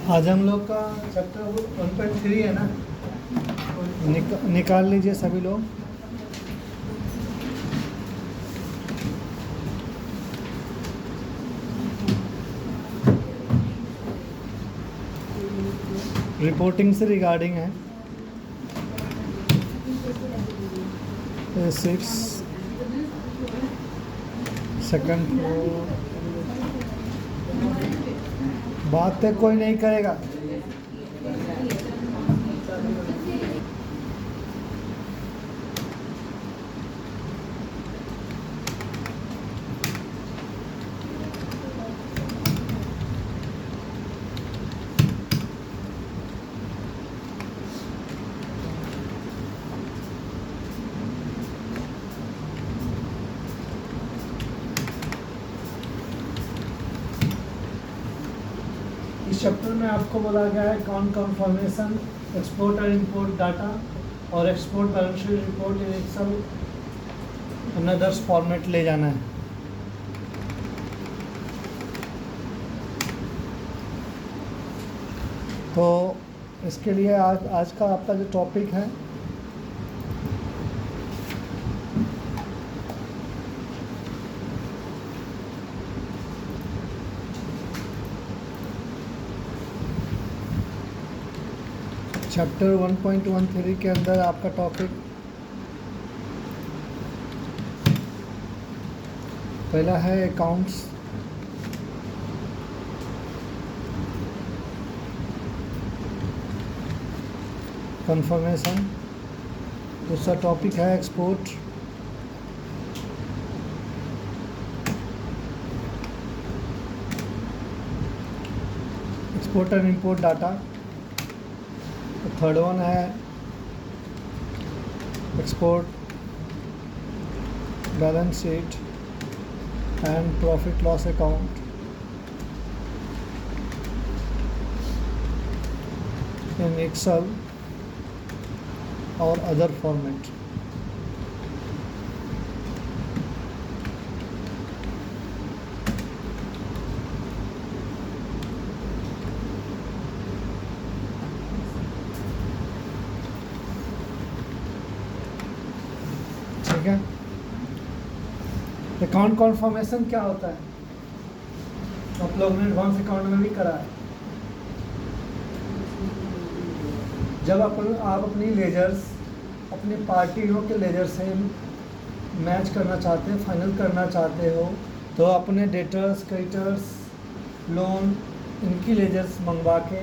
आज हम लोग का चैप्टर 1.3 है ना, निकाल लीजिए सभी लोग। रिपोर्टिंग से रिगार्डिंग है। 6 सेकंड फ्लोर। बात तो कोई नहीं करेगा। इस चैप्टर में आपको बोला गया है कौन कन्फर्मेशन, एक्सपोर्ट और इंपोर्ट डाटा और export balance sheet report in Excel and others format ले जाना है। तो इसके लिए आज का आपका जो टॉपिक है चैप्टर 1.13 के अंदर आपका टॉपिक पहला है अकाउंट्स, कंफर्मेशन। दूसरा टॉपिक है export, export and import data. Third one है export balance sheet and profit loss account in Excel और अदर फॉर्मेट। ठीक है। अकाउंट कन्फर्मेशन क्या होता है? आप लोग ने एडवांस अकाउंट में भी करा है। जब आप अपनी लेजर्स अपने पार्टियों के लेजर से मैच करना चाहते हैं, फाइनल करना चाहते हो, तो अपने डेटर्स, क्रेडिटर्स, लोन, इनकी लेजर्स मंगवा के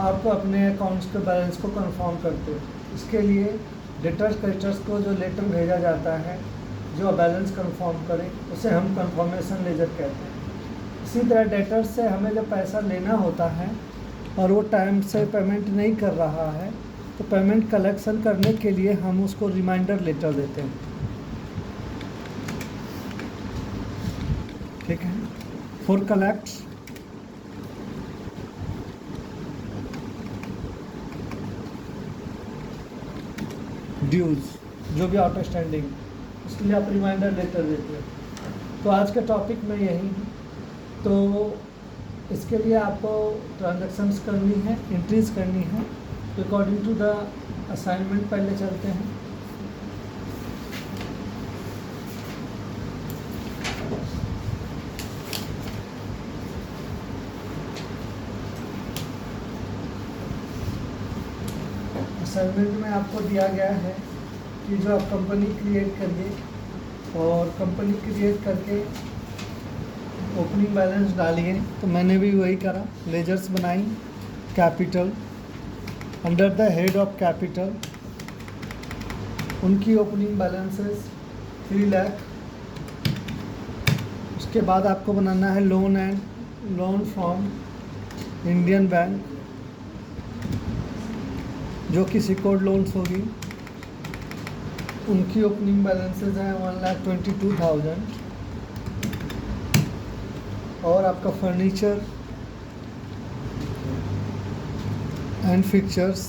आप अपने अकाउंट्स के बैलेंस को कंफर्म करते हो। इसके लिए डेटर्स क्रेडिटर्स को जो लेटर भेजा जाता है जो बैलेंस कंफर्म करे उसे हम कंफर्मेशन लेजर कहते हैं। इसी तरह डेटर्स से हमें जब पैसा लेना होता है और वो टाइम से पेमेंट नहीं कर रहा है तो पेमेंट कलेक्शन करने के लिए हम उसको रिमाइंडर लेटर देते हैं। ठीक है। फॉर कलेक्ट ड्यूज, जो भी आउटस्टैंडिंग, उसके लिए आप रिमाइंडर लेटर देते हैं। तो आज के टॉपिक में यही है। तो इसके लिए आपको ट्रांजैक्शंस करनी है, एंट्रीज करनी है। तो अकॉर्डिंग टू द असाइनमेंट पहले चलते हैं। असाइनमेंट में आपको दिया गया है कि जो आप कंपनी क्रिएट करिए और कंपनी क्रिएट करके ओपनिंग बैलेंस डालिए। तो मैंने भी वही करा, लेजर्स बनाई। Capital, under the head of capital उनकी ओपनिंग बैलेंसेस 3 लाख। उसके बाद आपको बनाना है लोन फ्रॉम इंडियन बैंक, जो कि सिक्योर्ड लोन्स होगी। उनकी ओपनिंग बैलेंसेस हैं 1,22,000। और आपका फर्नीचर एंड फिक्चर्स,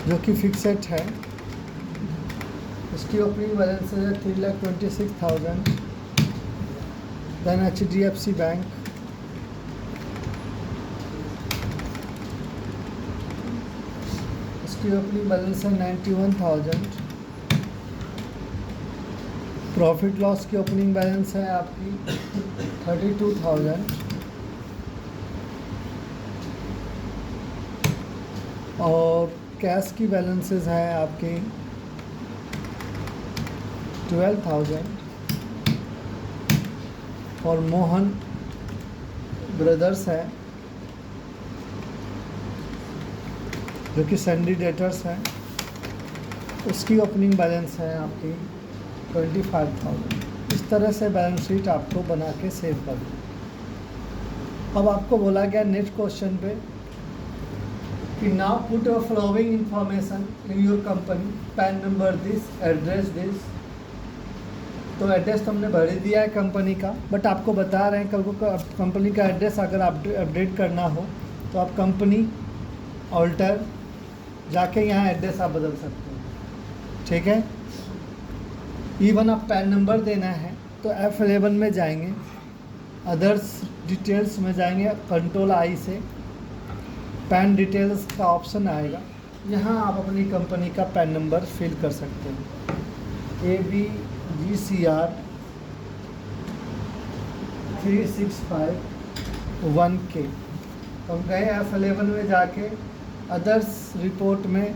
जो कि फिक्सेड है, उसकी ओपनिंग बैलेंस है 3,26,000। देन HDFC बैंक, इसकी ओपनिंग बैलेंस है 91,000। प्रॉफिट लॉस की ओपनिंग बैलेंस है आपकी 32,000 और कैश की बैलेंसेस हैं आपकी 12,000 और मोहन ब्रदर्स है जो कि सैंडी डेटर्स हैं, उसकी ओपनिंग बैलेंस है आपकी 25,000। इस तरह से बैलेंस शीट आपको बना के सेव कर दो। अब आपको बोला गया नेक्स्ट क्वेश्चन पे कि now put your following information in your company, pan number this, address this. तो एड्रेस तो हमने भर ही दिया है कंपनी का, बट आपको बता रहे हैं कल को कंपनी का एड्रेस अगर अपडेट करना हो तो आप कंपनी ऑल्टर जाके यहाँ एड्रेस आप बदल सकते हो, ठीक है। इवन आप पैन नंबर देना है तो F11 में जाएंगे, अदर्स डिटेल्स में जाएंगे, कंट्रोल I से पैन डिटेल्स का ऑप्शन आएगा, यहाँ आप अपनी कंपनी का पैन नंबर फिल कर सकते हैं। ABGCR 3651K। तो हम गए F11 में जाके अदर्स रिपोर्ट में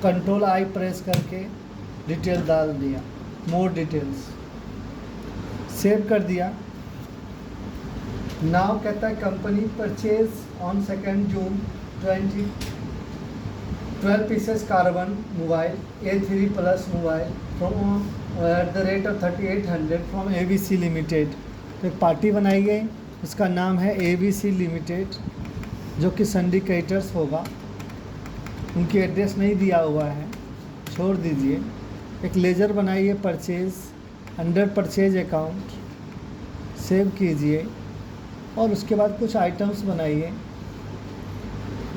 कंट्रोल I प्रेस करके डिटेल डाल दिया, मोर डिटेल्स, सेव कर दिया। नाउ कहता है company purchase on 2 June 12 pieces carbon mobile A3 plus mobile from at the rate of 3800 from ABC limited. तो एक पार्टी बनाई गई, उसका नाम है ABC लिमिटेड जो कि सिंडिकेटर्स होगा, उनकी एड्रेस नहीं दिया हुआ है, छोड़ दीजिए। एक लेजर बनाइए purchase under purchase account, save कीजिए और उसके बाद कुछ आइटम्स बनाइए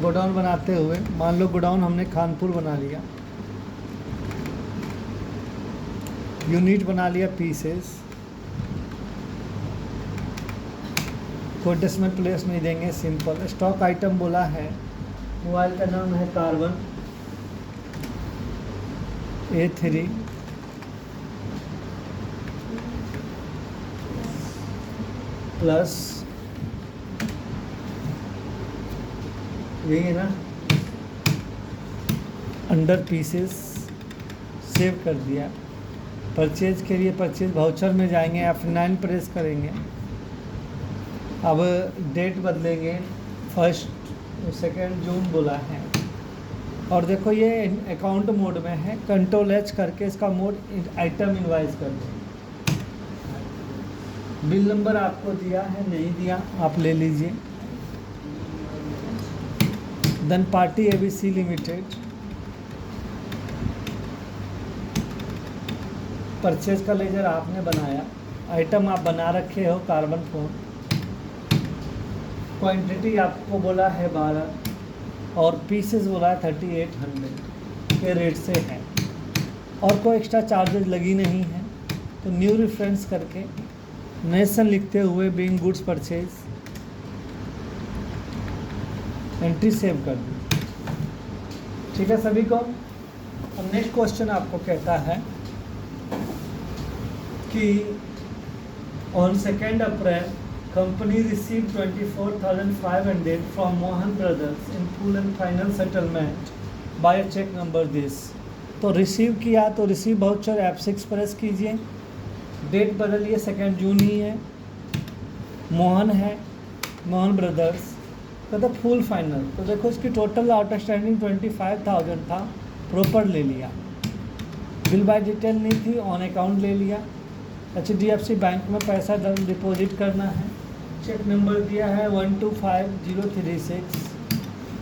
गोडाउन बनाते हुए। मान लो गोडाउन हमने कानपुर बना लिया, यूनिट बना लिया पीसेस, कोई डेसिमल प्लेस नहीं देंगे, सिंपल। स्टॉक आइटम बोला है, मोबाइल का नाम है कार्बन A3 प्लस, यही है ना, अंडर पीसेस, सेव कर दिया। परचेज के लिए परचेज वाउचर में जाएंगे, F9 प्रेस करेंगे। अब डेट बदलेंगे, 2 जून बोला है और देखो ये अकाउंट मोड में है, कंट्रोल H करके इसका मोड आइटम इनवाइस कर दें। बिल नंबर आपको दिया है, नहीं दिया आप ले लीजिए। Then party ABC limited, purchase का लेजर आपने बनाया, आइटम आप बना रखे हो कार्बन फोन, क्वांटिटी आपको बोला है 12 और पीसेस बोला है 3800 के रेट से है और कोई एक्स्ट्रा चार्जेज लगी नहीं है। तो न्यू रेफरेंस करके नेशन लिखते हुए being goods purchase entry save कर दी, ठीक है सभी को। अब नेक्स्ट क्वेश्चन आपको कहता है कि on 2 April company receive 24,500 from Mohan brothers in full and final settlement by cheque number this. तो रिसीव किया तो रिसीव वाउचर F6 प्रेस कीजिए, डेट बदलिए 2 जून ही है, मोहन है, मोहन ब्रदर्स तो फुल फाइनल। तो देखो इसकी टोटल आउटस्टैंडिंग 25,000 था, प्रॉपर ले लिया, बिल बाय डिटेल नहीं थी, ऑन अकाउंट ले लिया। HDFC बैंक में पैसा डिपॉजिट करना है, चेक नंबर दिया है 125036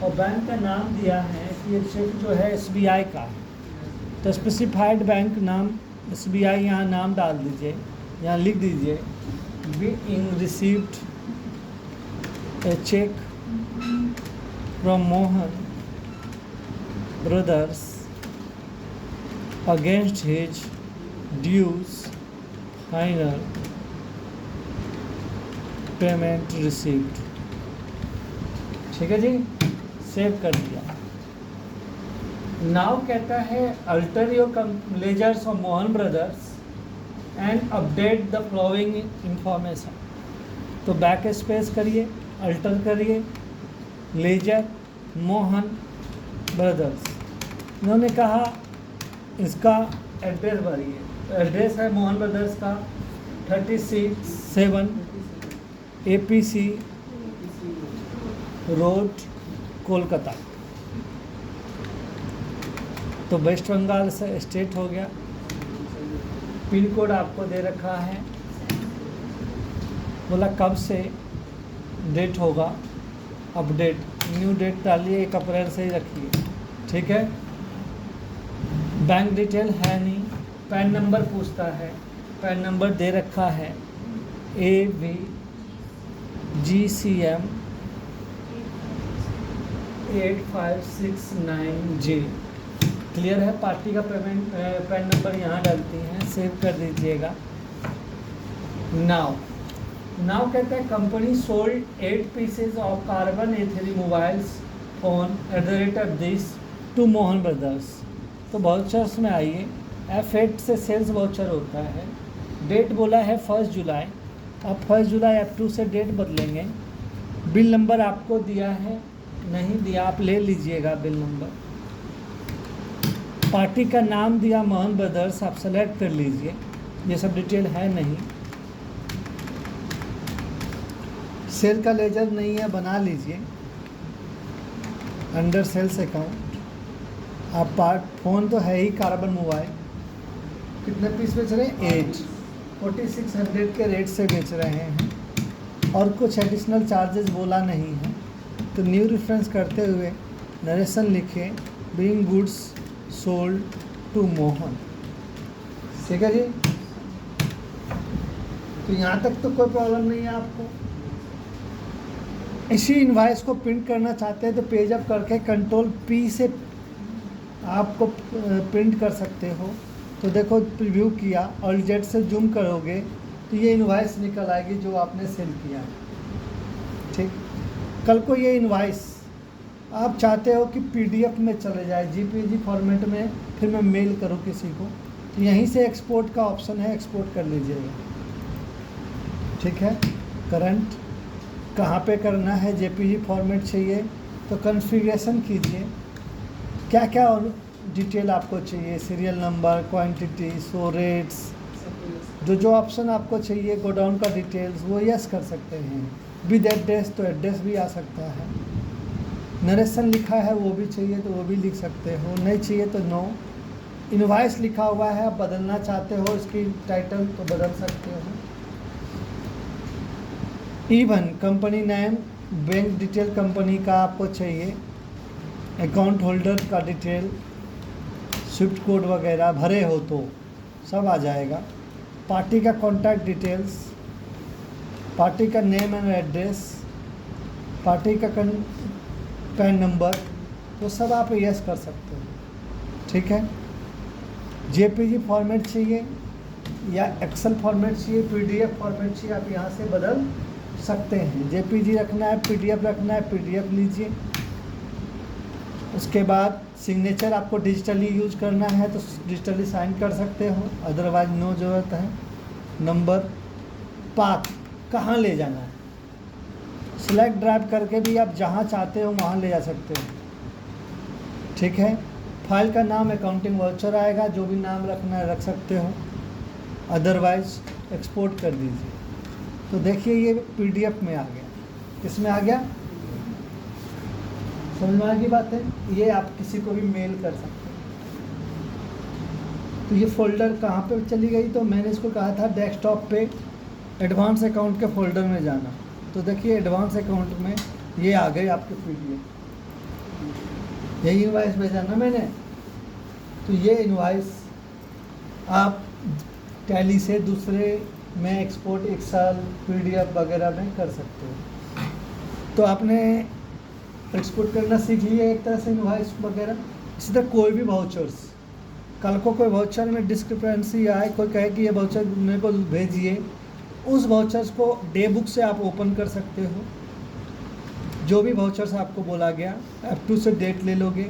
और बैंक का नाम दिया है कि ये चेक जो है SBI का है, तो स्पेसिफाइड बैंक नाम SBI यहाँ नाम डाल दीजिए, यहाँ लिख दीजिए being received a cheque from Mohan brothers against his dues final payment received, ठीक है जी, सेव कर दिया। नाउ कहता है alter your ledgers of Mohan brothers and update the following information. तो बैक स्पेस करिए, अल्टर करिए, लेजर मोहन ब्रदर्स, इन्होंने कहा इसका एड्रेस भरिए। एड्रेस है मोहन ब्रदर्स का 37 APC रोड कोलकाता। तो वेस्ट बंगाल से स्टेट हो गया। पिन कोड आपको दे रखा है, बोला कब से डेट होगा, अपडेट न्यू डेट डालिए, 1 अप्रैल से ही रखिए, ठीक है। बैंक डिटेल है नहीं, पैन नंबर पूछता है, पैन नंबर दे रखा है AVGCM 8569J। क्लियर है। पार्टी का पेमेंट पैन नंबर यहाँ डालती हैं, सेव कर दीजिएगा। नाउ कहते हैं company sold 8 pieces of carbon A3 mobiles phone @ this to Mohan brothers. तो वाउचर्स में आइए, F8 से सेल्स वाउचर होता है। डेट बोला है 1 जुलाई, आप 1 जुलाई F2 से डेट बदलेंगे। बिल नंबर आपको दिया है, नहीं दिया आप ले लीजिएगा बिल नंबर। पार्टी का नाम दिया मोहन ब्रदर्स, आप सेलेक्ट कर लीजिए, ये सब डिटेल है नहीं। सेल का लेजर नहीं है, बना लीजिए अंडर सेल्स अकाउंट। आप फ़ोन तो है ही कार्बन मोबाइल, कितने पीस बेच रहे हैं 8, 4600 के रेट से बेच रहे हैं और कुछ एडिशनल चार्जेस बोला नहीं है। तो न्यू रेफरेंस करते हुए नरेशन लिखे being goods sold to Mohan, ठीक है जी। तो यहाँ तक तो कोई प्रॉब्लम नहीं है आपको। इसी इनवाइस को प्रिंट करना चाहते हैं तो पेज अप करके Ctrl+P से आपको प्रिंट कर सकते हो। तो देखो प्रीव्यू किया और जेड से जूम करोगे तो ये इनवाइस निकल आएगी जो आपने सेल किया, ठीक। कल को ये इनवाइस आप चाहते हो कि PDF में चले जाए, JPG फॉर्मेट में, फिर मैं मेल करूँ किसी को, तो यहीं से एक्सपोर्ट का ऑप्शन है, एक्सपोर्ट कर लीजिएगा, ठीक है। करंट कहाँ पे करना है, JPG फॉर्मेट चाहिए तो कॉन्फ़िगरेशन कीजिए, क्या क्या और डिटेल आपको चाहिए, सीरियल नंबर, क्वांटिटी, सो रेट्स, जो ऑप्शन आपको चाहिए, गोडाउन का डिटेल्स, वो यस कर सकते हैं। विद एड्रेस तो एड्रेस भी आ सकता है। नरेशन लिखा है वो भी चाहिए तो वो भी लिख सकते हो, नहीं चाहिए तो नो। इनवाइस लिखा हुआ है, आप बदलना चाहते हो इसकी टाइटल तो बदल सकते हो। Even company name, bank detail company का आपको चाहिए, अकाउंट होल्डर का डिटेल, स्विफ्ट कोड वगैरह भरे हो तो सब आ जाएगा। पार्टी का कॉन्टैक्ट डिटेल्स, पार्टी का नेम एंड एड्रेस, पार्टी का पैन नंबर, तो सब आप यस कर सकते हो, ठीक है। JPG फॉर्मेट चाहिए या एक्सेल फॉर्मेट चाहिए, PDF फॉर्मेट चाहिए, आप यहाँ से बदल सकते हैं। JPG रखना है, PDF रखना है, PDF लीजिए। उसके बाद सिग्नेचर आपको डिजिटली यूज करना है तो डिजिटली साइन कर सकते हो, अदरवाइज नो ज़रूरत है। नंबर, पाथ कहाँ ले जाना है, सेलेक्ट ड्राइव करके भी आप जहाँ चाहते हो वहाँ ले जा सकते हो, ठीक है। फाइल का नाम अकाउंटिंग वाउचर आएगा, जो भी नाम रखना है रख सकते हो, अदरवाइज एक्सपोर्ट कर दीजिए। तो देखिए ये PDF में आ गया, किसमें आ गया, समझ में आ गई बात है। ये आप किसी को भी मेल कर सकते हो। तो ये फोल्डर कहाँ पे चली गई, तो मैंने इसको कहा था डेस्कटॉप पे एडवांस अकाउंट के फोल्डर में जाना। तो देखिए एडवांस अकाउंट में ये आ गई आपकी PDF, यही इनवाइस भेजा ना मैंने। तो ये इनवाइस आप टैली से दूसरे में एक्सपोर्ट, एक्सेल, PDF वगैरह में कर सकते हो। तो आपने एक्सपोर्ट करना सीख लिया एक तरह से इनवाइस वगैरह। इसी तरह कोई भी वाउचर्स, कल को कोई वाउचर में डिस्क्रिपेंसी आए, कोई कहे कि ये वाउचर मेरे को भेजिए उस वाउचर्स को डे बुक से आप ओपन कर सकते हो। जो भी वाउचर्स आपको बोला गया अप टू से डेट ले लोगे।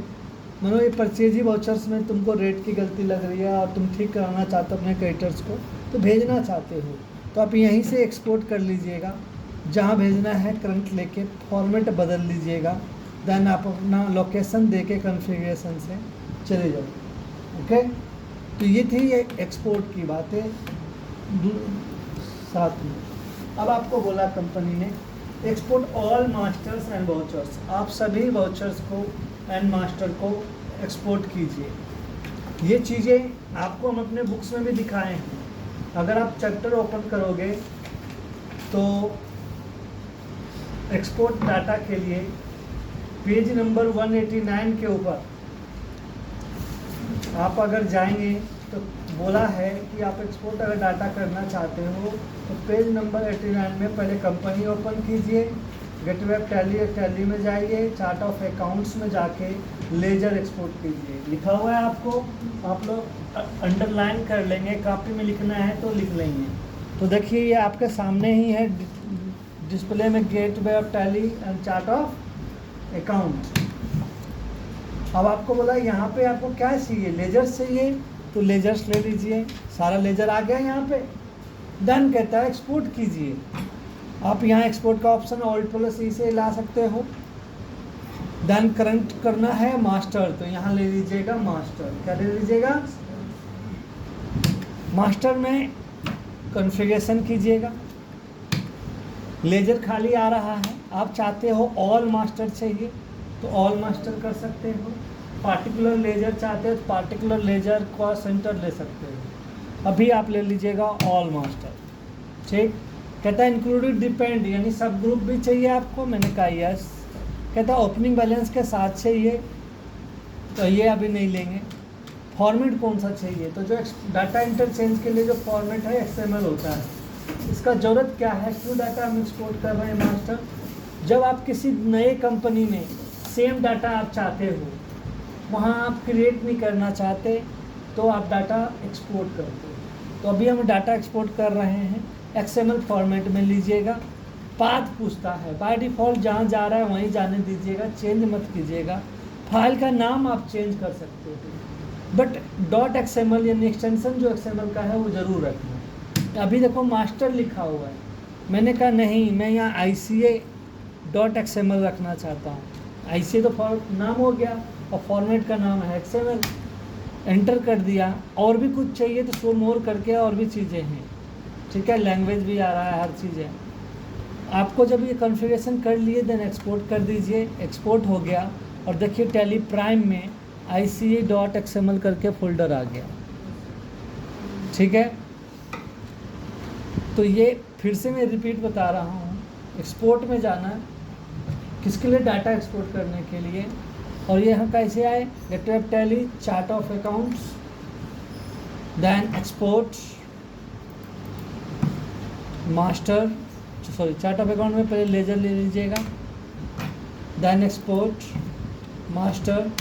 मानो ये परचेज ही वाउचर्स में तुमको रेट की गलती लग रही है और तुम ठीक कराना चाहते हो अपने क्रेडिटर्स को, तो भेजना चाहते हो तो आप यहीं से एक्सपोर्ट कर लीजिएगा, जहाँ भेजना है करंट लेके फॉर्मेट बदल लीजिएगा, देन आप अपना लोकेशन दे के कन्फिग्रेशन से चले जाओ। ओके, तो ये थी ये एक्सपोर्ट की बातें साथ में। अब आपको बोला कंपनी ने export all masters and vouchers, आप सभी वाउचर्स को एंड मास्टर को एक्सपोर्ट कीजिए। ये चीज़ें आपको हम अपने बुक्स में भी दिखाए हैं। अगर आप चैप्टर ओपन करोगे तो एक्सपोर्ट डाटा के लिए पेज नंबर 189 के ऊपर आप अगर जाएंगे तो बोला है कि आप एक्सपोर्ट अगर डाटा करना चाहते हो तो पेज नंबर 89 में पहले कंपनी ओपन कीजिए, गेटवे ऑफ टैली में जाइए, चार्ट ऑफ अकाउंट्स में जाके लेजर एक्सपोर्ट कीजिए। लिखा हुआ है आपको, आप लोग अंडरलाइन कर लेंगे, कॉपी में लिखना है तो लिख लेंगे। तो देखिए ये आपके सामने ही है डिस्प्ले में, gateway of tally and chart of account. अब आपको बोला यहाँ पे आपको क्या चाहिए, लेजर्स चाहिए, तो लेजर्स ले लीजिए, सारा लेजर आ गया यहाँ पे। डन कहता है एक्सपोर्ट कीजिए। आप यहाँ एक्सपोर्ट का ऑप्शन Alt+E से ला सकते हो। देन करंट करना है मास्टर, तो यहाँ ले लीजिएगा मास्टर। क्या ले लीजिएगा, मास्टर में कॉन्फ़िगरेशन कीजिएगा। लेजर खाली आ रहा है, आप चाहते हो ऑल मास्टर चाहिए तो ऑल मास्टर कर सकते हो, पार्टिकुलर लेजर चाहते हो तो पार्टिकुलर लेजर का सेंटर ले सकते हो। अभी आप ले लीजिएगा ऑल मास्टर। ठीक, कहता है इंक्लूडेड डिपेंड, यानी सब ग्रुप भी चाहिए आपको। मैंने कहा यस। कहता है ओपनिंग बैलेंस के साथ चाहिए, तो ये अभी नहीं लेंगे। फॉर्मेट कौन सा चाहिए, तो जो डाटा इंटरचेंज के लिए जो फॉर्मेट है XML होता है, इसका ज़रूरत क्या है, क्यों डाटा हम एक्सपोर्ट कर रहे हैं मास्टर। जब आप किसी नए कंपनी में सेम डाटा आप चाहते हो, वहाँ आप क्रिएट नहीं करना चाहते, तो आप डाटा एक्सपोर्ट करते हो। तो अभी हम डाटा एक्सपोर्ट कर रहे हैं, XML फॉर्मेट में लीजिएगा। पाथ पूछता है, बाय डिफ़ॉल्ट जहाँ जा रहा है वहीं जाने दीजिएगा, चेंज मत कीजिएगा। फाइल का नाम आप चेंज कर सकते हो, बट .xml यानी एक्सटेंशन जो XML का है वो ज़रूर रखना। अभी देखो मास्टर लिखा हुआ है, मैंने कहा नहीं, मैं यहाँ ICA.xml रखना चाहता हूँ। ICA तो नाम हो गया और फॉर्मेट का नाम है XML। एंटर कर दिया। और भी कुछ चाहिए तो शो मोर करके और भी चीज़ें हैं, ठीक है, लैंग्वेज भी आ रहा है, हर चीज़ है। आपको जब ये कॉन्फ़िगरेशन कर लिए देन एक्सपोर्ट कर दीजिए। एक्सपोर्ट हो गया और देखिए टैली प्राइम में ICA.xml करके फोल्डर आ गया। ठीक है, तो ये फिर से मैं रिपीट बता रहा हूँ, एक्सपोर्ट में जाना किसके लिए, डाटा एक्सपोर्ट करने के लिए। और ये हम कैसे आए, gateway of Tally, chart of accounts, then export master, sorry chart of account में पहले लेजर ले लीजिएगा, then export master,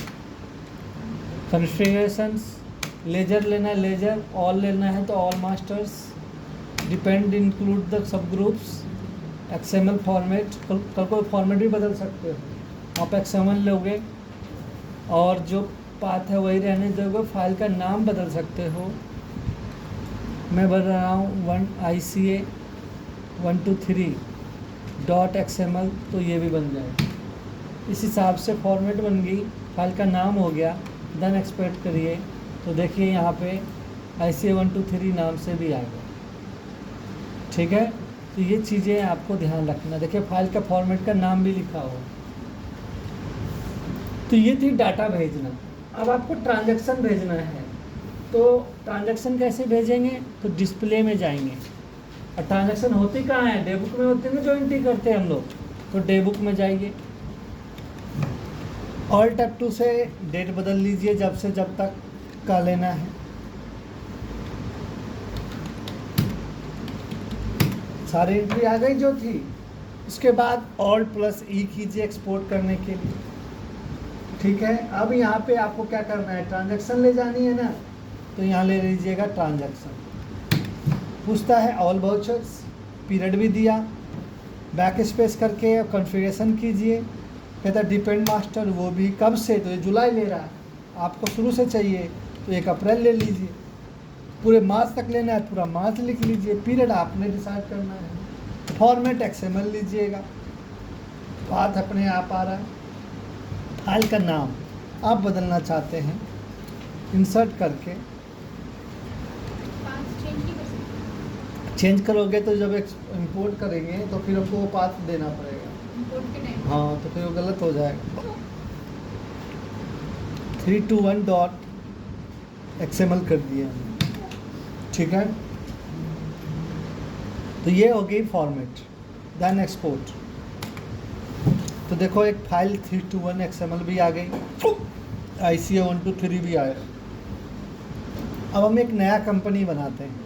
configurations, ledger लेना है लेजर, ऑल लेना है तो all masters, depend include the sub groups, XML format, कल कोई फॉर्मेट भी बदल सकते हो आप। XML लोगे और जो पाथ है वही रहने दोगे, फाइल का नाम बदल सकते हो। मैं बदल रहा हूँ ICA 123.xml, तो ये भी बन जाएगा। इस हिसाब से फॉर्मेट बन गई, फाइल का नाम हो गया, देन एक्सपोर्ट करिए तो देखिए यहाँ पे ICA 123 नाम से भी आ गया। ठीक है, तो ये चीज़ें आपको ध्यान रखना। देखिए फाइल का फॉर्मेट का नाम भी लिखा हो। तो ये थी डाटा भेजना। अब आपको ट्रांजैक्शन भेजना है, तो ट्रांजैक्शन कैसे भेजेंगे, तो डिस्प्ले में जाएंगे। और ट्रांजैक्शन होती कहाँ है, डे बुक में होती है ना, जो एंट्री करते हैं हम लोग, तो डे बुक में जाइए। Alt F2 से डेट बदल लीजिए, जब से जब तक का लेना है। सारी एंट्री आ गई जो थी। उसके बाद Alt+E कीजिए एक्सपोर्ट करने के लिए। ठीक है, अब यहाँ पे आपको क्या करना है, ट्रांजैक्शन ले जानी है ना, तो यहाँ ले लीजिएगा ट्रांजैक्शन। पूछता है ऑल वाउचर्स, पीरियड भी दिया, बैक स्पेस करके कॉन्फ़िगरेशन कीजिए। कहता है डिपेंड मास्टर, वो भी कब से, तो ये जुलाई ले रहा है, आपको शुरू से चाहिए तो 1 अप्रैल ले लीजिए, पूरे मार्च तक लेना है पूरा मार्च लिख लीजिए, पीरियड आपने डिसाइड करना है। फॉर्मेट XML लीजिएगा, बात अपने आप आ रहा है। फाइल का नाम आप बदलना चाहते हैं, इंसर्ट करके चेंज करोगे तो जब इंपोर्ट करेंगे तो फिर आपको वो पाथ देना पड़ेगा, हाँ तो फिर वो गलत हो जाएगा। 321.xml कर दिया हमने, ठीक है। तो ये हो गई फॉर्मेट, देन एक्सपोर्ट। तो देखो एक फाइल 321.xml भी आ गई, ICA 123 भी आया। अब हम एक नया कंपनी बनाते हैं,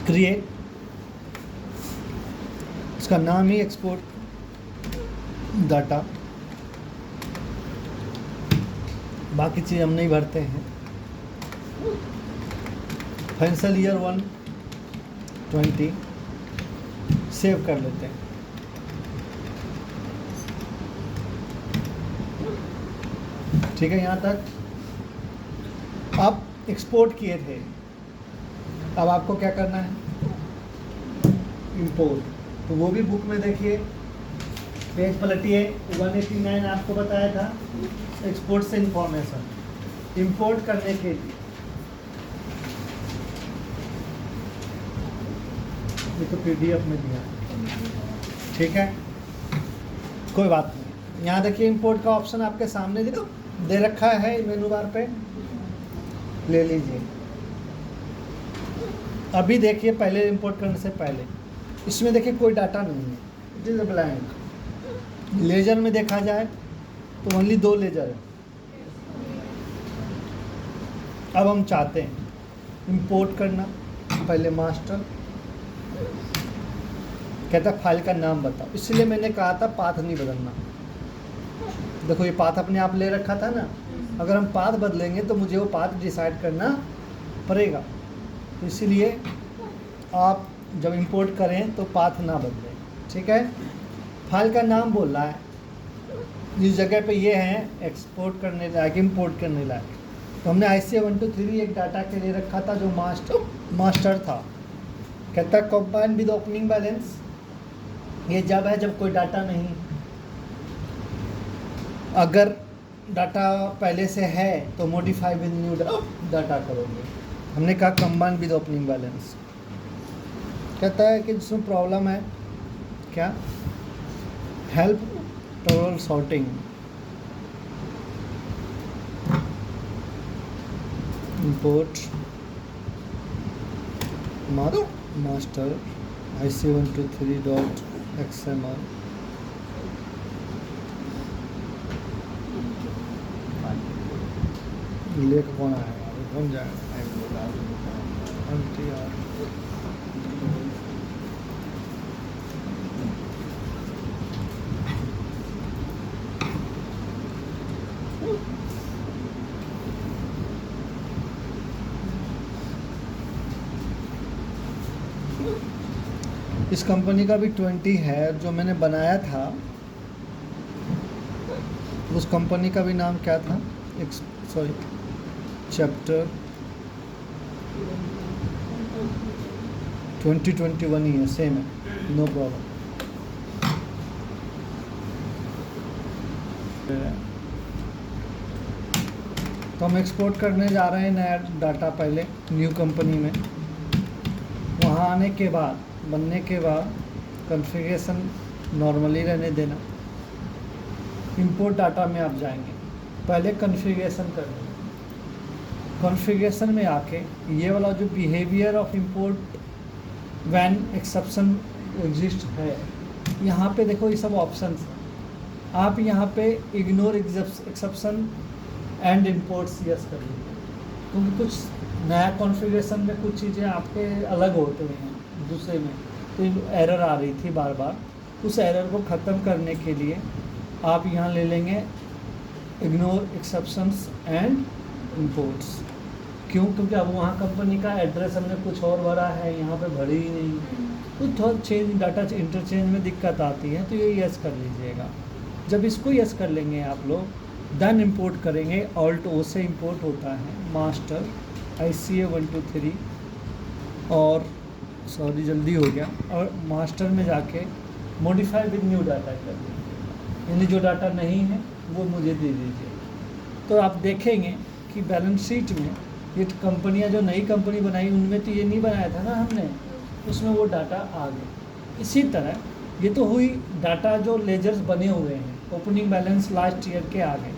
क्रिएट, उसका नाम ही एक्सपोर्ट डाटा, बाकी चीज़ हम नहीं भरते हैं। फाइनेंशियल ईयर 120 सेव कर लेते हैं। ठीक है, यहाँ तक आप एक्सपोर्ट किए थे। अब आपको क्या करना है, इंपोर्ट। तो वो भी बुक में देखिए, पेज पलटिए, 189 आपको बताया था एक्सपोर्ट से इंफॉर्मेशन। इंपोर्ट करने के लिए ये तो PDF में दिया, ठीक है, कोई बात नहीं। यहाँ देखिए इंपोर्ट का ऑप्शन आपके सामने दे रखा है मेनू बार पे, ले लीजिए। अभी देखिए पहले इंपोर्ट करने से पहले इसमें देखिए कोई डाटा नहीं है, it is a blank. Ledger में देखा जाए तो ओनली 2 लेजर है। अब हम चाहते हैं इंपोर्ट करना, पहले मास्टर, कहता फाइल का नाम बताओ, इसलिए मैंने कहा था पाथ नहीं बदलना। देखो ये पाथ अपने आप ले रखा था ना, अगर हम पाथ बदलेंगे तो मुझे वो पाथ डिसाइड करना पड़ेगा। तो इसीलिए आप जब इंपोर्ट करें तो पाथ ना बदलें, ठीक है। फाइल का नाम बोल रहा है, जिस जगह पे ये है एक्सपोर्ट करने लायक, इंपोर्ट करने लायक। तो हमने ICA 123 एक डाटा के लिए रखा था जो मास्टर था। कहता है कंबाइन विद ओपनिंग बैलेंस, ये जब है जब कोई डाटा नहीं, अगर डाटा पहले से है तो मॉडिफाई विद न्यू डाटा करोगे। हमने कहा कंबाइन विद ओपनिंग बैलेंस। कहता है कि जिसमें प्रॉब्लम है क्या, help total sorting, import master ICA 123.xml लेख कौन आएगा, कौन जाएगा, इस कंपनी का भी 20 है जो मैंने बनाया था। उस कंपनी का भी नाम क्या था, चैप्टर 2021 ही है, सेम है, नो प्रॉब्लम। तो हम एक्सपोर्ट करने जा रहे हैं नया डाटा पहले न्यू कंपनी में। वहाँ आने के बाद, बनने के बाद कॉन्फ़िगरेशन नॉर्मली रहने देना। इंपोर्ट डाटा में आप जाएंगे, पहले कॉन्फ़िगरेशन करना। कॉन्फ़िगरेशन में आके ये वाला जो behaviour of import when exception exist है, यहाँ पे देखो ये सब ऑप्शंस हैं। आप यहाँ पे ignore exception and imports yes कर लीजिए, क्योंकि कुछ नया कॉन्फ़िगरेशन में कुछ चीज़ें आपके अलग होते हैं दूसरे में, तो एरर आ रही थी बार बार। उस एरर को ख़त्म करने के लिए आप यहाँ ले लेंगे इग्नोर एक्सेप्शंस एंड इंपोर्ट्स। क्यों? क्योंकि अब वहाँ कंपनी का एड्रेस हमने कुछ और भरा है, यहाँ पे भरे ही नहीं, तो थोड़ा चेंज डाटा इंटरचेंज में दिक्कत आती है, तो ये यस कर लीजिएगा। जब इसको यस कर लेंगे आप लोग, देन इंपोर्ट करेंगे। ऑल्ट ओ से इंपोर्ट होता है मास्टर ICA 123, और सॉरी जल्दी हो गया, और मास्टर में जाके मॉडिफाई विद न्यू डाटा कर दीजिए, यानी जो डाटा नहीं है वो मुझे दे दीजिए। तो आप देखेंगे कि बैलेंस शीट में ये कंपनियां जो नई कंपनी बनाई उनमें तो ये नहीं बनाया था ना हमने, उसमें वो डाटा आ गए। इसी तरह ये तो हुई डाटा जो लेजर्स बने हुए हैं, ओपनिंग बैलेंस लास्ट ईयर के आ गए।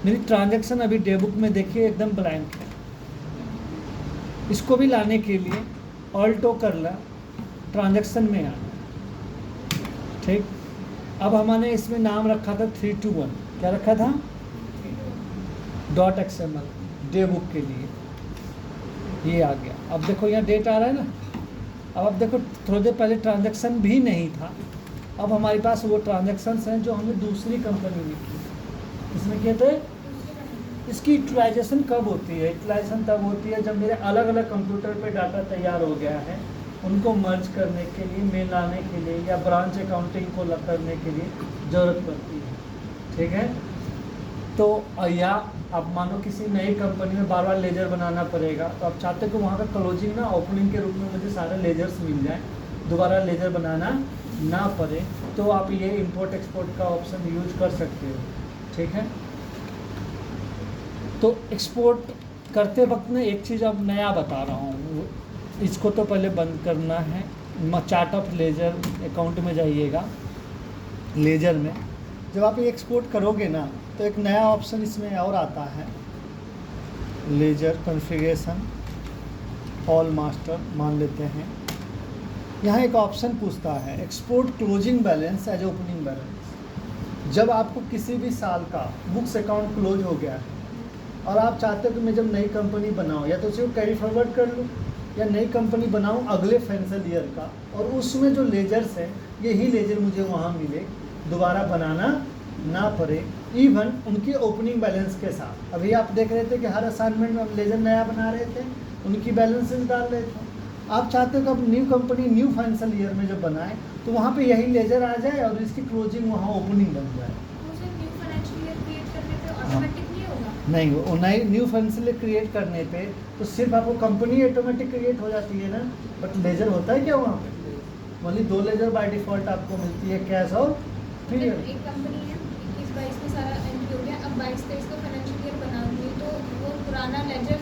मेरी ट्रांजैक्शन अभी डे बुक में देखिए एकदम ब्लैंक है। इसको भी लाने के लिए ऑल्टो कर ला, ट्रांजैक्शन में आना, ठीक। अब हमने इसमें नाम रखा था 321, क्या रखा था? .xml डे बुक के लिए, ये आ गया। अब देखो यहाँ डेट आ रहा है ना। अब आप देखो थोड़ी देर पहले ट्रांजैक्शन भी नहीं था, अब हमारे पास वो ट्रांजैक्शंस हैं जो हमने दूसरी कंपनी में की। इसमें क्या थे? इसकी यूटिलाइजेशन कब होती है? यूटिलाइजेशन तब होती है जब मेरे अलग अलग कंप्यूटर पे डाटा तैयार हो गया है, उनको मर्ज करने के लिए, मेल आने के लिए, या ब्रांच अकाउंटिंग को करने के लिए ज़रूरत पड़ती है, ठीक है। तो या आप मानो किसी नई कंपनी में बार बार लेजर बनाना पड़ेगा, तो आप चाहते हो कि वहाँ का क्लोजिंग ना ओपनिंग के रूप में मुझे सारे लेजर्स मिल जाए, दोबारा लेजर बनाना ना पड़े, तो आप ये इंपोर्ट एक्सपोर्ट का ऑप्शन यूज कर सकते हो, ठीक है। तो एक्सपोर्ट करते वक्त में एक चीज़ अब नया बता रहा हूँ, इसको तो पहले बंद करना है। चार्ट ऑफ लेजर अकाउंट में जाइएगा, लेजर में जब आप ये एक्सपोर्ट करोगे ना, तो एक नया ऑप्शन इसमें और आता है, लेजर कॉन्फ़िगरेशन ऑल मास्टर मान लेते हैं। यहाँ एक ऑप्शन पूछता है export closing balance as opening balance. जब आपको किसी भी साल का बुक्स अकाउंट क्लोज हो गया है और आप चाहते हो कि मैं जब नई कंपनी बनाऊँ, या तो उसे कैरी फॉरवर्ड कर लूँ या नई कंपनी बनाऊँ अगले फाइनेंशियल ईयर का, और उसमें जो लेजर्स हैं यही लेजर मुझे वहाँ मिले, दोबारा बनाना ना पड़े, इवन उनके ओपनिंग बैलेंस के साथ। अभी आप देख रहे थे कि हर असाइनमेंट में हम लेजर नया बना रहे थे, उनकी बैलेंसेस डाल रहे थे। आप चाहते हो कि अब new company new financial year में जब बनाए तो वहाँ पे यही लेजर आ जाए और इसकी क्लोजिंग वहाँ ओपनिंग बन जाए। नहीं, वो नई न्यू फाइनेंशियल क्रिएट करने पे तो सिर्फ आपको कंपनी ऑटोमेटिक क्रिएट हो जाती है ना, बट लेजर होता है क्या वहाँ पे? ओनली 2 लेजर बाय डिफ़ॉल्ट आपको मिलती है, कैश और पीरियड। एक कंपनी है 21-22 में सारा एंट्री हो गया, अब 22-23 का फाइनेंशियल ईयर बनाऊंगी तो वो पुराना लेजर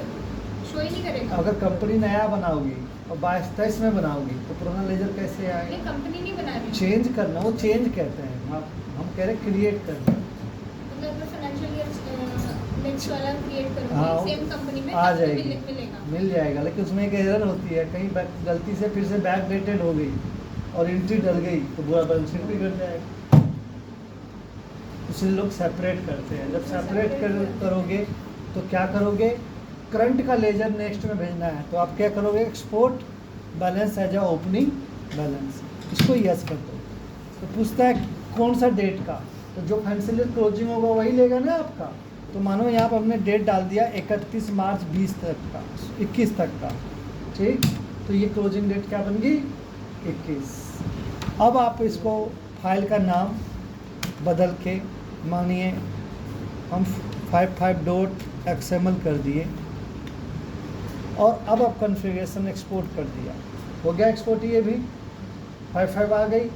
शो ही नहीं करेगा। अगर कंपनी नया बनाओगी और 22-23 में बनाओगी तो पुराना लेजर कैसे आएगा? ये कंपनी नहीं बना रही, चेंज करना, वो चेंज कहते हैं, हम कह रहे क्रिएट करना। मतलब फाइनेंशियल ईयर नेक्स्ट वाला क्रिएट करूंगी, हाँ, सेम कंपनी में आ जाएगी, मिलेगा, मिल जाएगा। लेकिन उसमें एक एरर होती है, कहीं गलती से फिर से बैक डेटेड हो गई और एंट्री डल गई तो पूरा बैलेंस शीट भी कट जाएगा। इसलिए लोग सेपरेट करते हैं। जब सेपरेट करोगे तो क्या करोगे? करंट का लेजर नेक्स्ट में भेजना है तो आप क्या करोगे? Export balance as a opening balance, इसको यस कर दो। तो पूछता है कौन सा डेट का, तो जो फाइनेंशियल ईयर क्लोजिंग होगा वही लेगा ना आपका। तो मानो यहाँ पर हमने डेट डाल दिया 31 मार्च 20 तक का, 21 तक का, ठीक। तो ये क्लोजिंग डेट क्या बन गई? 21। अब आप इसको फाइल का नाम बदल के मानिए हम 55.xml कर दिए, और अब आप कॉन्फ़िगरेशन एक्सपोर्ट कर दिया, हो गया एक्सपोर्ट। ये भी 55 आ गई,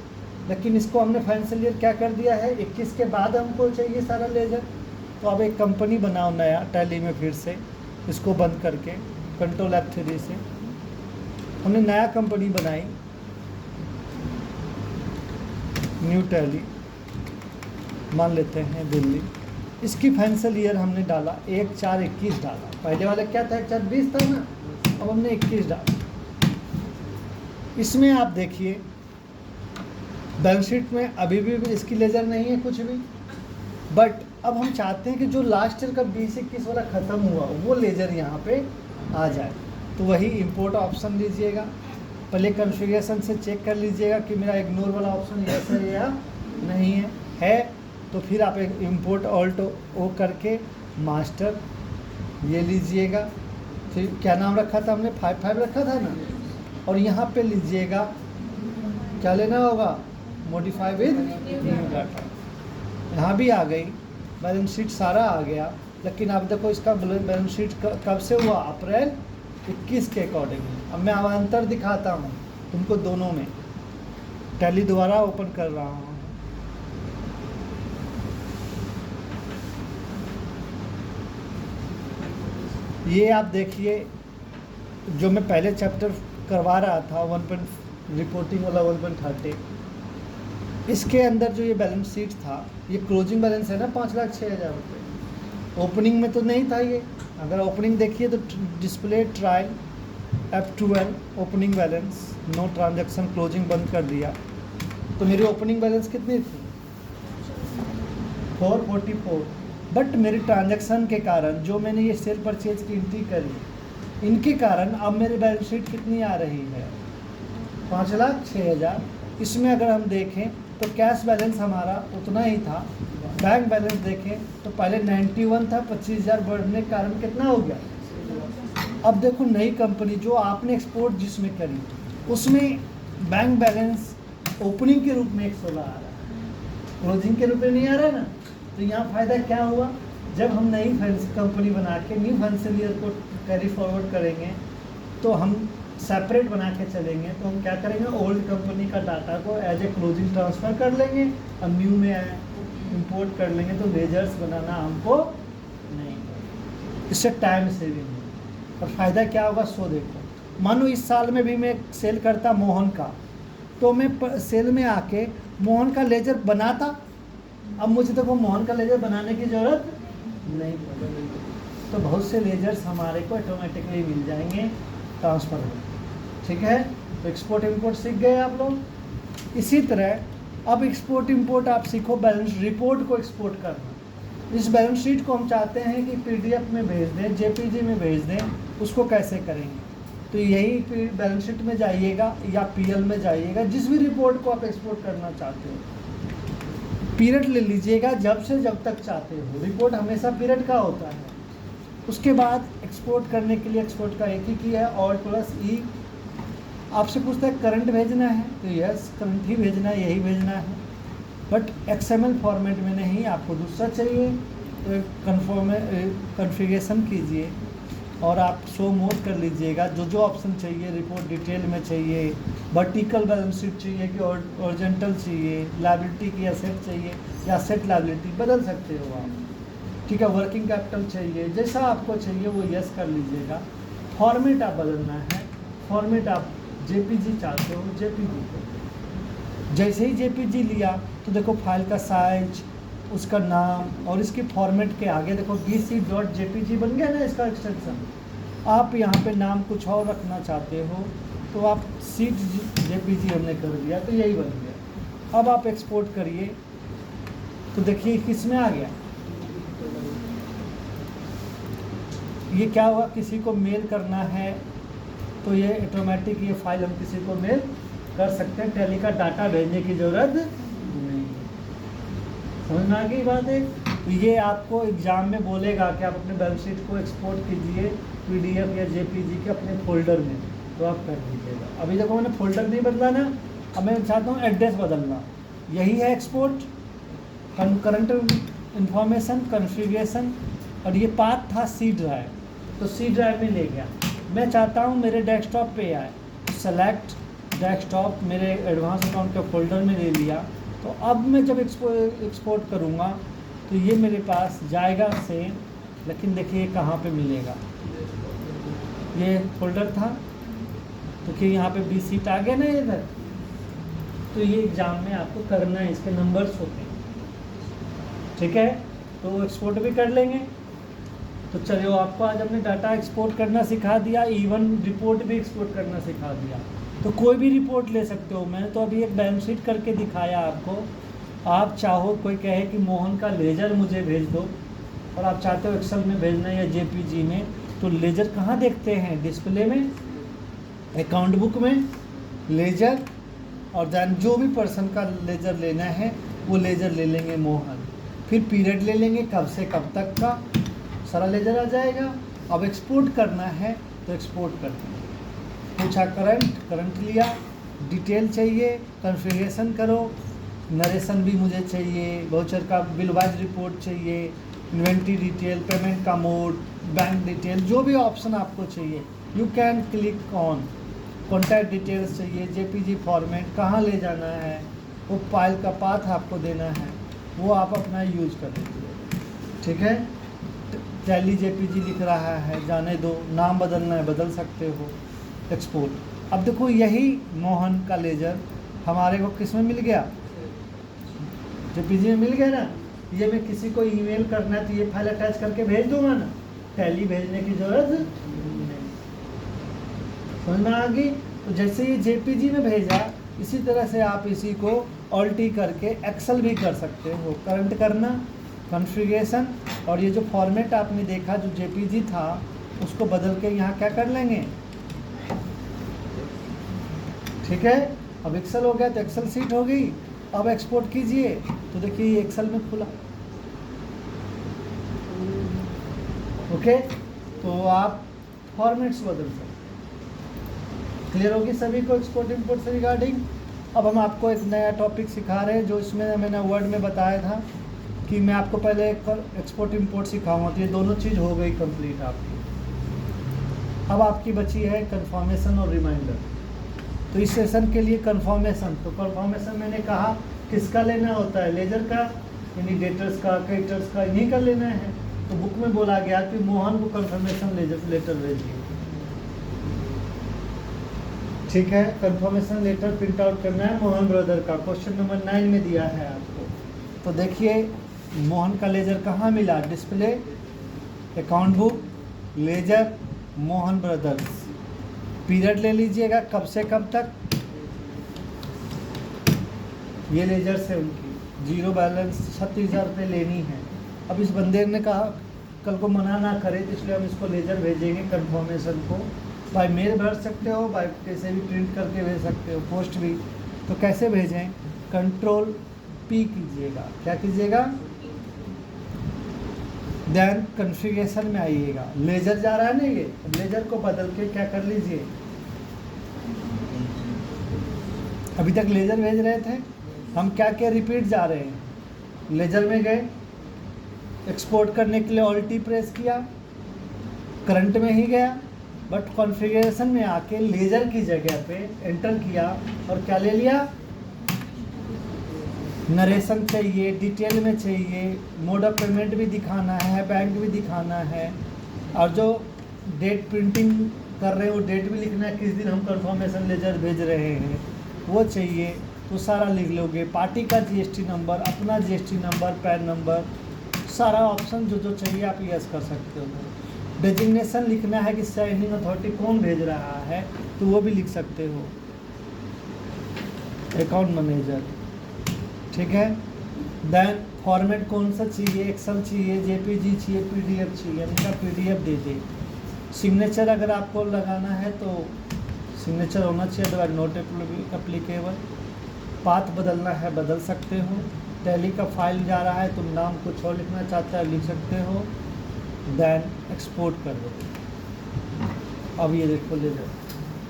लेकिन इसको हमने फाइनेंशियल ईयर क्या कर दिया है? 21 के बाद हमको चाहिए सारा लेजर। तो अब एक कंपनी बनाओ नया टैली में, फिर से इसको बंद करके कंट्रोल F3 से हमने नया कंपनी बनाई, न्यू टैली मान लेते हैं दिल्ली। इसकी फाइनेंशियल ईयर हमने डाला 1/4/21 डाला, पहले वाला क्या था 1/4/20 था ना, अब हमने 21 डाला। इसमें आप देखिए बैलेंस शीट में अभी भी इसकी लेजर नहीं है कुछ भी, बट अब हम चाहते हैं कि जो लास्ट ईयर का 20-21 वाला ख़त्म हुआ वो लेजर यहाँ पे आ जाए। तो वही इंपोर्ट ऑप्शन लीजिएगा, पहले कॉन्फ़िगरेशन से चेक कर लीजिएगा कि मेरा इग्नोर वाला ऑप्शन यस है या नहीं है तो फिर आप इंपोर्ट ऑल्ट ओ करके मास्टर ये लीजिएगा, तो क्या नाम रखा था हमने, 5 रखा था ना। और यहाँ पे लीजिएगा क्या लेना होगा, मॉडिफाई विद न्यू डाटा। यहाँ भी आ गई, बैलेंस शीट सारा आ गया। लेकिन अब देखो इसका बैलेंस शीट कब से हुआ, अप्रैल 21 के अकॉर्डिंग। अब मैं अंतर दिखाता हूँ तुमको दोनों में, टैली द्वारा ओपन कर रहा हूँ। ये आप देखिए, जो मैं पहले चैप्टर करवा रहा था 1. रिपोर्टिंग वाला 1.30, इसके अंदर जो ये बैलेंस शीट था, ये क्लोजिंग बैलेंस है ना 5,06,000 रुपये। ओपनिंग में तो नहीं था ये। अगर ओपनिंग देखिए तो display trial F12 opening balance, no transaction, closing बंद कर दिया। तो मेरी ओपनिंग बैलेंस कितनी थी, 444। बट मेरी ट्रांजैक्शन के कारण जो मैंने ये सेल परचेज की एंट्री करी, इनके कारण अब मेरी बैलेंस शीट कितनी आ रही है, 5,06,000। इसमें अगर हम देखें तो कैश बैलेंस हमारा उतना ही था। बैंक बैलेंस देखें तो पहले 91 था, 25,000 बढ़ने के कारण कितना हो गया। अब देखो नई कंपनी जो आपने एक्सपोर्ट जिसमें करी, उसमें बैंक बैलेंस ओपनिंग के रूप में 116 आ रहा है, क्लोजिंग के रूप में नहीं आ रहा है ना। तो यहाँ फ़ायदा क्या हुआ, जब हम नई कंपनी बना के न्यू फाइनेंशियल ईयर को कैरी फॉरवर्ड करेंगे तो हम सेपरेट बना के चलेंगे। तो हम क्या करेंगे, ओल्ड कंपनी का डाटा को एज ए क्लोजिंग ट्रांसफ़र कर लेंगे और न्यू में इंपोर्ट कर लेंगे। तो लेजर्स बनाना हमको नहीं, इससे टाइम सेविंग है। और फ़ायदा क्या होगा, सो देखो, मानो इस साल में भी मैं सेल करता मोहन का, तो मैं सेल में आके मोहन का लेजर बनाता। अब मुझे तो वो मोहन का लेजर बनाने की ज़रूरत नहीं पड़ेगी। तो बहुत से लेजर्स हमारे को ऑटोमेटिकली मिल जाएंगे ट्रांसफ़र हो। ठीक है, तो एक्सपोर्ट इंपोर्ट सीख गए आप लोग। इसी तरह अब एक्सपोर्ट इंपोर्ट आप सीखो बैलेंस रिपोर्ट को एक्सपोर्ट करना। इस बैलेंस शीट को हम चाहते हैं कि PDF में भेज दें, JPG में भेज दें, उसको कैसे करेंगे। तो यही बैलेंस शीट में जाइएगा या PL में जाइएगा, जिस भी रिपोर्ट को आप एक्सपोर्ट करना चाहते हो, पीरियड ले लीजिएगा जब से जब तक चाहते हो। रिपोर्ट हमेशा पीरियड का होता है। उसके बाद एक्सपोर्ट करने के लिए एक्सपोर्ट का एक ही की है, Alt+E। आपसे पूछता है करंट भेजना है, तो यस करंट ही भेजना है, यही भेजना है। बट XML फॉर्मेट में नहीं, आपको दूसरा चाहिए तो कन्फिगरेशन कीजिए और आप शो मोर कर लीजिएगा। जो जो ऑप्शन चाहिए, रिपोर्ट डिटेल में चाहिए, वर्टिकल बैलेंस शीट चाहिए कि हॉरिजॉन्टल चाहिए, लायबिलिटी की एसेट चाहिए या एसेट लायबिलिटी बदल सकते हो आप। ठीक है, वर्किंग कैपिटल चाहिए, जैसा आपको चाहिए वो यस कर लीजिएगा। फॉर्मेट आप बदलना है, फॉर्मेट आप JPG चाहते हो, JPG को जैसे ही JPG लिया तो देखो फाइल का साइज, उसका नाम और इसके फॉर्मेट के आगे देखो bc.jpg बन गया ना इसका एक्सटेंशन। आप यहाँ पे नाम कुछ और रखना चाहते हो तो आप CJPG हमने कर दिया, तो यही बन गया। अब आप एक्सपोर्ट करिए तो देखिए किस में आ गया। ये क्या हुआ, किसी को मेल करना है तो ये ऑटोमेटिक ये फाइल हम किसी को मेल कर सकते हैं, टैली का डाटा भेजने की ज़रूरत नहीं। समझ में आ गई बात है। तो ये आपको एग्ज़ाम में बोलेगा कि आप अपने बैलेंस शीट को एक्सपोर्ट कीजिए PDF या JPG के अपने फोल्डर में, तो आप कर दीजिएगा। अभी देखो मैंने फोल्डर नहीं बदला ना, अब मैं चाहता हूँ एड्रेस बदलना। यही है एक्सपोर्ट, करंट इंफॉर्मेशन, कन्फिगरेशन। और ये पाथ था C ड्राइव, तो C ड्राइव में ले गया। मैं चाहता हूँ मेरे डेस्कटॉप पे आए, सेलेक्ट डेस्कटॉप, मेरे एडवांस अकाउंट के फोल्डर में ले लिया। तो अब मैं जब एक्सपोर्ट करूँगा तो ये मेरे पास जाएगा सेम, लेकिन देखिए कहाँ पे मिलेगा। ये फोल्डर था तो कि यहाँ पे B सीट आ गया ना इधर। तो ये एग्ज़ाम में आपको करना है, इसके नंबर्स होते हैं। ठीक है, तो एक्सपोर्ट भी कर लेंगे। तो चलो आपको आज हमने डाटा एक्सपोर्ट करना सिखा दिया, इवन रिपोर्ट भी एक्सपोर्ट करना सिखा दिया। तो कोई भी रिपोर्ट ले सकते हो। मैंने तो अभी एक बैलेंस शीट करके दिखाया आपको। आप चाहो कोई कहे कि मोहन का लेजर मुझे भेज दो और आप चाहते हो एक्सेल में भेजना या JPG में, तो लेजर कहाँ देखते हैं, डिस्प्ले में, अकाउंट बुक में लेजर। और जान जो भी पर्सन का लेजर लेना है वो लेजर ले लेंगे मोहन। फिर पीरियड ले लेंगे, कब से कब तक का, सारा लेजर आ जाएगा। अब एक्सपोर्ट करना है तो एक्सपोर्ट करते हैं। पूछा करंट लिया, डिटेल चाहिए, कॉन्फ़िगरेशन करो, नरेशन भी मुझे चाहिए, वाउचर का बिल वाइज रिपोर्ट चाहिए, इन्वेंट्री डिटेल, पेमेंट का मोड, बैंक डिटेल, जो भी ऑप्शन आपको चाहिए you can click on. Contact details चाहिए, जेपीजी फॉर्मेट कहाँ ले जाना है, वो फाइल का पाथ आपको देना है, वो आप अपना यूज कर लीजिए। ठीक है, टैली जेपीजी लिख रहा है, जाने दो, नाम बदलना है बदल सकते हो। एक्सपोर्ट। अब देखो यही मोहन का लेजर हमारे को किस में मिल गया, जेपीजी में मिल गया ना। ये मैं किसी को ईमेल करना है तो ये फाइल अटैच करके भेज दूंगा ना, टैली भेजने की जरूरत नहीं। समझ में आ गई। तो जैसे ये जेपीजी में भेजा, इसी तरह से आप इसी को ऑल्टी करके एक्सेल भी कर सकते हो। करंट करना, कॉन्फ़िगरेशन, और ये जो फॉर्मेट आपने देखा जो जेपीजी था उसको बदल के यहाँ क्या कर लेंगे। ठीक है, अब एक्सेल हो गया तो एक्सेल सीट हो गई। अब एक्सपोर्ट कीजिए तो देखिए ये एक्सेल में खुला। ओके, तो आप फॉर्मेट्स बदल सकते। क्लियर होगी सभी को एक्सपोर्ट इंपोर्ट से रिगार्डिंग। अब हम आपको एक नया टॉपिक सिखा रहे हैं जो इसमें मैंने वर्ड में बताया था कि मैं आपको पहले एक्सपोर्ट इंपोर्ट सिखाऊंगा। तो ये दोनों चीज़ हो गई कंप्लीट आपकी। अब आपकी बची है कंफर्मेशन और रिमाइंडर। तो इस सेशन के लिए कंफर्मेशन, तो कंफर्मेशन मैंने कहा किसका लेना होता है, लेजर का, यानी डेटर्स का, क्रेडिटर्स का, इन्हीं का लेना है। तो बुक में बोला गया कि मोहन को कंफर्मेशन लेटर भेजिए। ठीक है, कंफर्मेशन लेटर प्रिंट आउट करना है मोहन ब्रदर का, क्वेश्चन नंबर 9 में दिया है आपको। तो देखिए मोहन का लेजर कहाँ मिला, display, account book, ledger, Mohan brothers. Period ले लीजिएगा कब से कब तक, ये लेजर से उनकी जीरो बैलेंस 36,000 रुपये लेनी है। अब इस बंदे ने कहा कल को मना ना करे, तो इसलिए हम इसको लेजर भेजेंगे कंफर्मेशन को। बाय मेल भर सकते हो, बाय कैसे भी प्रिंट करके भेज सकते हो, पोस्ट भी। तो कैसे भेजें, कंट्रोल पी कीजिएगा, क्या कीजिएगा, देन कॉन्फ़िगरेशन में आइएगा। लेजर जा रहा है ना, ये लेजर को बदल के क्या कर लीजिए, अभी तक लेजर भेज रहे थे हम, क्या क्या रिपीट जा रहे हैं। लेजर में गए, एक्सपोर्ट करने के लिए ऑल्टी प्रेस किया, करंट में ही गया, बट कॉन्फ़िगरेशन में आके लेजर की जगह पे एंटर किया और क्या ले लिया, नरेशन चाहिए, डिटेल में चाहिए, मोड ऑफ पेमेंट भी दिखाना है, बैंक भी दिखाना है, और जो डेट प्रिंटिंग कर रहे हैं वो डेट भी लिखना है, किस दिन हम कंफर्मेशन लेजर भेज रहे हैं वो चाहिए। तो सारा लिख लोगे, पार्टी का जीएसटी नंबर, अपना जीएसटी नंबर, पैन नंबर, सारा ऑप्शन जो जो चाहिए आप यस कर सकते हो। डेजिग्नेशन लिखना है कि साइनिंग अथॉरिटी कौन भेज रहा है, तो वो भी लिख सकते हो, अकाउंट मैनेजर। ठीक है, देन फॉर्मेट कौन सा चाहिए, एक्सेल चाहिए, जेपीजी चाहिए, पीडीएफ चाहिए, इनका पीडीएफ दे दे। सिग्नेचर अगर आपको लगाना है तो सिग्नेचर होना चाहिए, अदरवाइज नॉट एप्लीकेबल। पाथ बदलना है बदल सकते हो। टैली का फाइल जा रहा है, तुम नाम कुछ और लिखना चाहता है लिख सकते हो, देन एक्सपोर्ट कर दो। अब ये देखो लेजर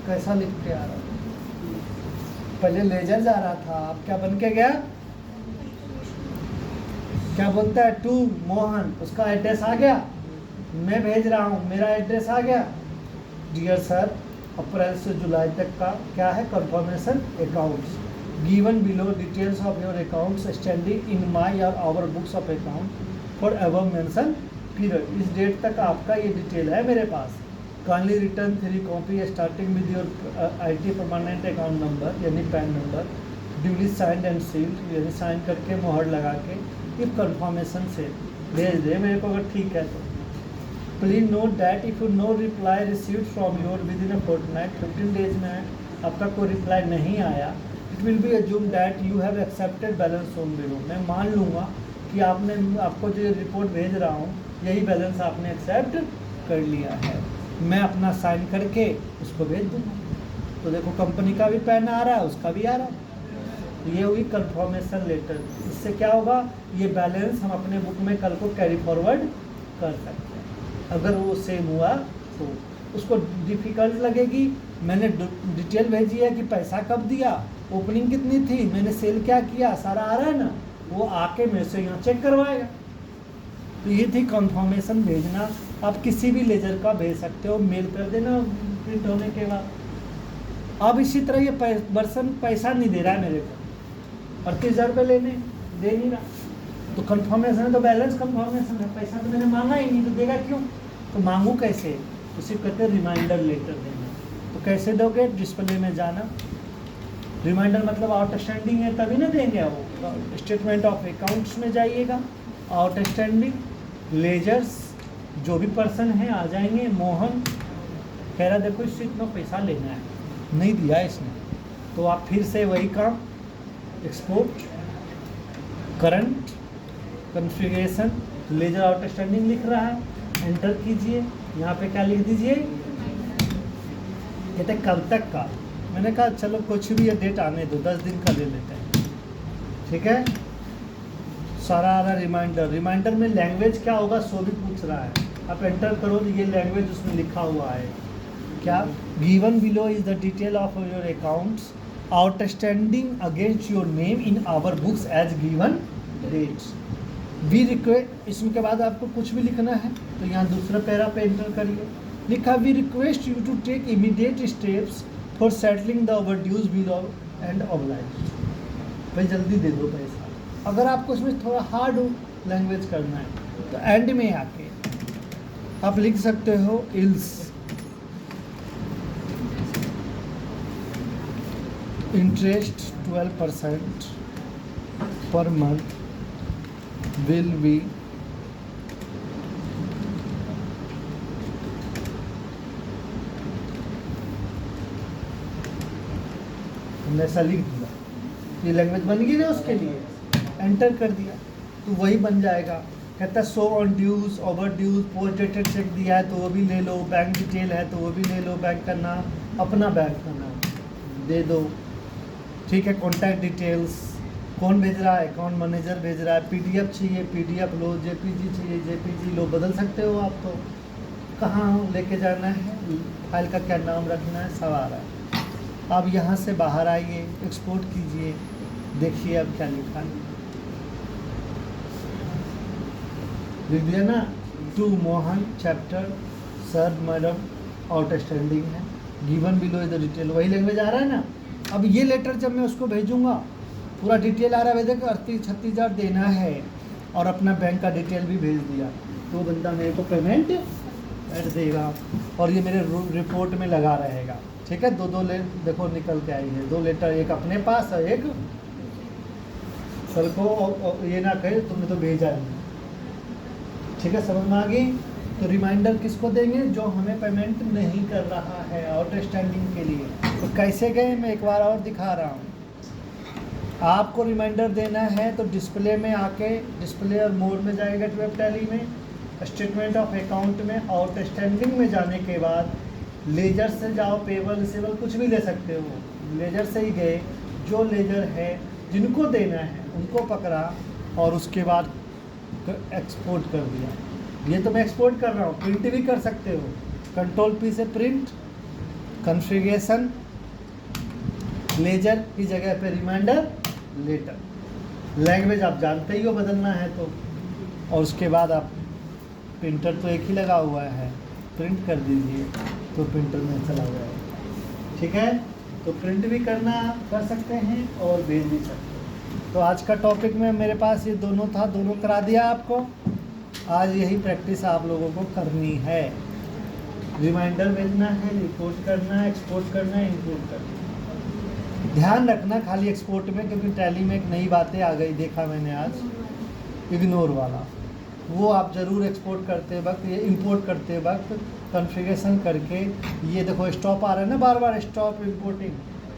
कैसा लिख के आ रहा है, पहले लेजर जा रहा था, अब क्या बन के गया, क्या बोलता है, टू मोहन, उसका एड्रेस आ गया, मैं भेज रहा हूँ, मेरा एड्रेस आ गया। डियर सर, अप्रैल से जुलाई तक का क्या है, confirmation accounts given below, details of your accounts standing in my और our books of account for above mention period. इस डेट तक आपका ये डिटेल है मेरे पास। Kindly return 3 copy starting with your IT permanent account number यानी PAN number, duly signed and sealed, यानी साइन करके मोहर लगा के इफ कंफर्मेशन से भेज दे मेरे को, अगर ठीक है तो। Please note that if you no reply received from your within a fortnight, 15 days में आपका कोई रिप्लाई नहीं आया, it will be assume that you have accepted balance on below. मैं मान लूँगा कि आपने, आपको जो रिपोर्ट भेज रहा हूँ यही बैलेंस आपने एक्सेप्ट कर लिया है, मैं अपना साइन करके उसको भेज दूँगा। तो देखो कंपनी का भी पैन आ रहा है, उसका भी आ रहा है। ये हुई कंफर्मेशन लेटर। इससे क्या होगा, ये बैलेंस हम अपने बुक में कल को कैरी फॉरवर्ड कर सकते हैं। अगर वो सेम हुआ तो उसको डिफ़िकल्ट लगेगी। मैंने डिटेल भेजी है कि पैसा कब दिया, ओपनिंग कितनी थी, मैंने सेल क्या किया, सारा आ रहा है ना, वो आके मेरे से यहाँ चेक करवाएगा। तो ये थी कंफर्मेशन भेजना। आप किसी भी लेजर का भेज सकते हो, मेल कर देना प्रिंट होने के बाद। अब इसी तरह ये पर्सन पैसा नहीं दे रहा है मेरे को, 35,000 रुपये लेने दे नहीं रहा, तो कंफर्मेशन है तो बैलेंस कंफर्मेशन है, पैसा तो मैंने मांगा ही नहीं, तो देगा क्यों? तो मांगू कैसे? उसे कहते हैं रिमाइंडर लेटर देना। तो कैसे दोगे? डिस्प्ले में जाना, रिमाइंडर मतलब आउटस्टैंडिंग है तभी ना देंगे वो, स्टेटमेंट ऑफ अकाउंट्स में जाइएगा, आउटस्टैंडिंग लेजर्स, जो भी पर्सन है आ जाएंगे। मोहन कह रहा देखो इससे इतना पैसा लेना है, नहीं दिया इसने, तो आप फिर से वही काम, export, current, configuration, ledger outstanding लिख रहा है, एंटर कीजिए। यहाँ पे क्या लिख दीजिए, कहते कब तक का। मैंने कहा चलो कुछ भी ये डेट आने दो, 10 दिन का ले लेते हैं, ठीक है। सारा आ रहा रिमाइंडर, रिमाइंडर में लैंग्वेज क्या होगा सो भी पूछ रहा है, आप एंटर करो तो ये लैंग्वेज उसमें लिखा हुआ है क्या, given below is the detail of your accounts outstanding against your name in our books as given dates. We request, इसमें के बाद आपको कुछ भी लिखना है तो यहाँ दूसरा पैरा पे एंटर करिए, लिखा we request you to take immediate steps for settling the overdues below and oblige. भाई जल्दी दे दो पैसा। अगर आपको इसमें थोड़ा हार्ड लैंग्वेज करना है तो एंड में आके आप लिख सकते हो ills interest 12% per month will be हमने ऐसा लिख दिया, ये लैंग्वेज बन गई ना, उसके लिए एंटर कर दिया तो वही बन जाएगा। कहता है so on dues, overdues, post dated cheque दिया है तो वो भी ले लो, बैंक डिटेल है तो वो भी ले लो, बैंक का नाम, अपना बैंक का नाम दे दो, ठीक है। कॉन्टैक्ट डिटेल्स, कौन भेज रहा है, अकाउंट मैनेजर भेज रहा है, पीडीएफ चाहिए पीडीएफ लो, जेपीजी चाहिए जेपीजी लो, बदल सकते हो आप, तो कहाँ लेके जाना है, फाइल का क्या नाम रखना है, सब आ रहा है। अब यहाँ से बाहर आइए, एक्सपोर्ट कीजिए, देखिए अब क्या लिखा है, लिख दिया ना, to Mohan chapter sir madam outstanding है, given below is the detail, वही लैंग्वेज आ रहा है ना। अब ये लेटर जब मैं उसको भेजूँगा पूरा डिटेल आ रहा है, देखो 38-36,000 देना है और अपना बैंक का डिटेल भी भेज दिया, तो बंदा मेरे को पेमेंट कर देगा और ये मेरे रिपोर्ट में लगा रहेगा, ठीक है। दो देखो निकल के आई है, 2 लेटर, एक अपने पास और एक सर को, ये ना कहे तुमने तो भेजा नहीं, ठीक है, समझ में आ गई। तो रिमाइंडर किसको देंगे, जो हमें पेमेंट नहीं कर रहा है आउटस्टैंडिंग के लिए। तो कैसे गए, मैं एक बार और दिखा रहा हूँ। आपको रिमाइंडर देना है तो डिस्प्ले में आके, डिस्प्ले और मोड में जाएगा वेब टैली में, स्टेटमेंट ऑफ अकाउंट में, आउटस्टैंडिंग में जाने के बाद लेजर से जाओ, पेबल रिसीवेबल कुछ भी ले सकते हो, लेजर से ही गए, जो लेजर है जिनको देना है उनको पकड़ा और उसके बाद एक्सपोर्ट कर दिया। ये तो मैं एक्सपोर्ट कर रहा हूँ, प्रिंट भी कर सकते हो, कंट्रोल पी से प्रिंट, कॉन्फ़िगरेशन, लेजर की जगह पे रिमाइंडर लेटर, लैंग्वेज आप जानते ही हो बदलना है तो, और उसके बाद आप प्रिंटर तो एक ही लगा हुआ है, प्रिंट कर दीजिए तो प्रिंटर में चला जाएगा, ठीक है। तो प्रिंट भी कर सकते हैं और भेज भी सकते हैं। तो आज का टॉपिक में मेरे पास ये दोनों था, दोनों करा दिया आपको। आज यही प्रैक्टिस आप लोगों को करनी है, रिमाइंडर भेजना है, रिपोर्ट करना है, एक्सपोर्ट करना है, इंपोर्ट करना है। ध्यान रखना खाली एक्सपोर्ट में, क्योंकि टैली में एक नई बातें आ गई, देखा मैंने आज, इग्नोर वाला, वो आप ज़रूर एक्सपोर्ट करते वक्त, ये इंपोर्ट करते वक्त कॉन्फ़िगरेशन करके, ये देखो स्टॉप आ रहा है ना बार बार, स्टॉप इंपोर्टिंग,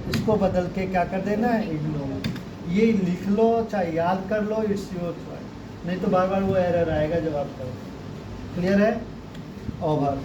इसको बदल के क्या कर देना है, इग्नोर। ये लिख लो चाहे याद कर लो, इट्स योर चॉइस, नहीं तो बार बार वो एरर आएगा जब आप करो। क्लियर है? ओवर।